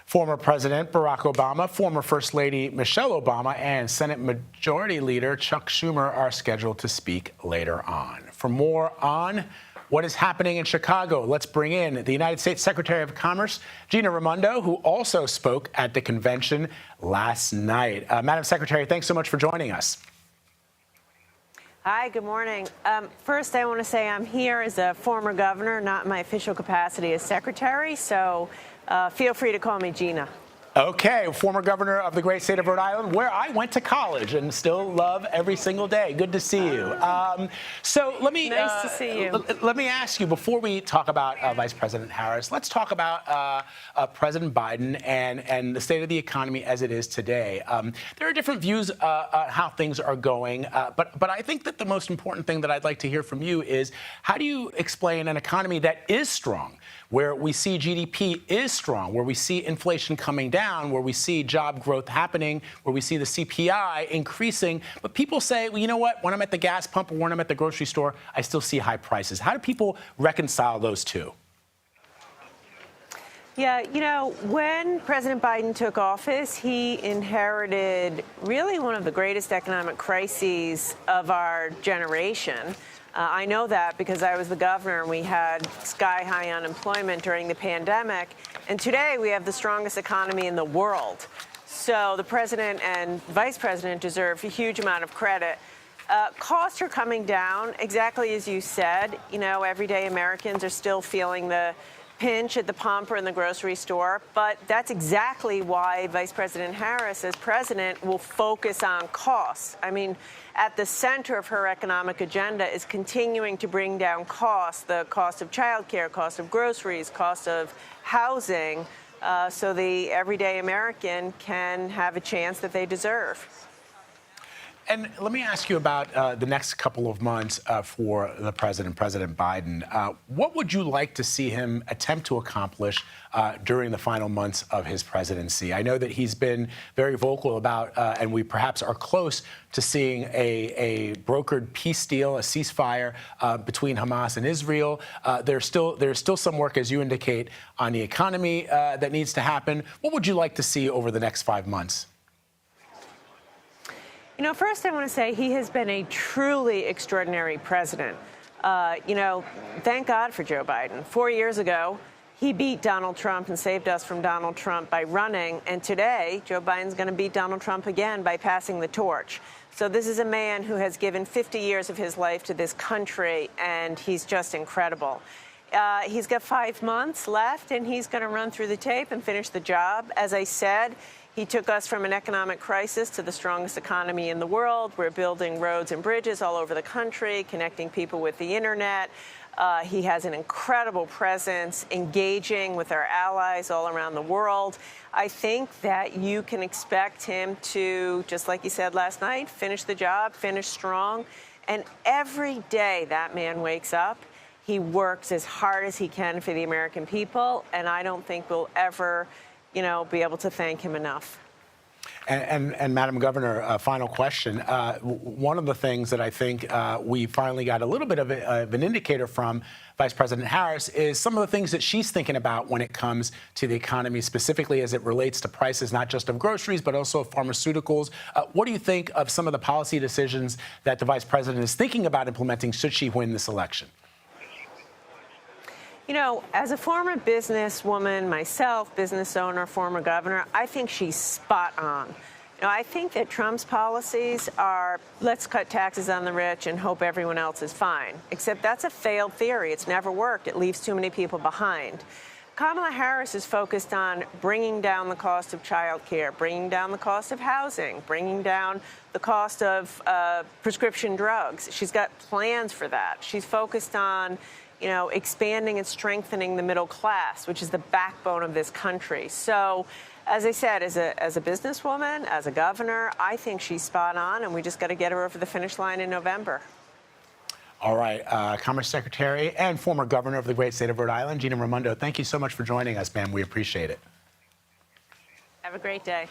Former President Barack Obama, former First Lady Michelle Obama, and Senate Majority Leader Chuck Schumer are scheduled to speak later on. For more on what is happening in Chicago, let's bring in the United States Secretary of Commerce, Gina Raimondo, who also spoke at the convention last night. Madam Secretary, thanks so much for joining us. Hi, good morning. First, I want to say I'm here as a former governor, not in my official capacity as secretary, so feel free to call me Gina. Okay, former governor of the great state of Rhode Island, where I went to college and still love every single day. Good to see you. So let me nice to see you. Let me ask you, before we talk about Vice President Harris, let's talk about President Biden and the state of the economy as it is today. There are different views on how things are going, but I think that the most important thing that I'd like to hear from you is, how do you explain an economy that is strong, where we see GDP is strong, where we see inflation coming down, where we see job growth happening, where we see the CPI increasing, but people say, well, you know what, when I'm at the gas pump or when I'm at the grocery store, I still see high prices. How do people reconcile those two? Yeah, you know, when President Biden took office, he inherited really one of the greatest economic crises of our generation. I know that because I was the governor and we had sky-high unemployment during the pandemic. And today we have the strongest economy in the world. So the president and vice president deserve a huge amount of credit. Costs are coming down, exactly as you said. You know, everyday Americans are still feeling the pinch at the pump or in the grocery store. But that's exactly why Vice President Harris, as president, will focus on costs. I mean, at the center of her economic agenda is continuing to bring down costs, the cost of childcare, cost of groceries, cost of housing, so the everyday American can have a chance that they deserve. And let me ask you about the next couple of months for the president, President Biden. What would you like to see him attempt to accomplish during the final months of his presidency? I know that he's been very vocal about, and we perhaps are close to seeing a brokered peace deal, a ceasefire between Hamas and Israel. There's still some work, as you indicate, on the economy that needs to happen. What would you like to see over the next 5 months? You know, first I want to say he has been a truly extraordinary president. You know, thank God for Joe Biden. 4 years ago, he beat Donald Trump and saved us from Donald Trump by running. And today, Joe Biden's going to beat Donald Trump again by passing the torch. So this is a man who has given 50 years of his life to this country, and he's just incredible. He's got 5 months left, and he's going to run through the tape and finish the job. As I said, he took us from an economic crisis to the strongest economy in the world. We're building roads and bridges all over the country, connecting people with the internet. He has an incredible presence, engaging with our allies all around the world. I think that you can expect him to, just like he said last night, finish the job, finish strong. And every day that man wakes up, he works as hard as he can for the American people. And I don't think we'll ever, you know, be able to thank him enough. And Madam Governor, final question. One of the things that I think we finally got a little bit of an indicator from Vice President Harris is some of the things that she's thinking about when it comes to the economy, specifically as it relates to prices, not just of groceries, but also of pharmaceuticals. What do you think of some of the policy decisions that the Vice President is thinking about implementing should she win this election? You know, as a former businesswoman myself, business owner, former governor, I think she's spot on. You know, I think that Trump's policies are, let's cut taxes on the rich and hope everyone else is fine. Except that's a failed theory. It's never worked. It leaves too many people behind. Kamala Harris is focused on bringing down the cost of childcare, bringing down the cost of housing, bringing down the cost of prescription drugs. She's got plans for that. She's focused on, you know, expanding and strengthening the middle class, which is the backbone of this country. So, as I said, as a businesswoman, as a governor, I think she's spot on, and we just got to get her over the finish line in November. All right, Commerce Secretary and former governor of the great state of Rhode Island, Gina Raimondo, thank you so much for joining us, ma'am. We appreciate it. Have a great day.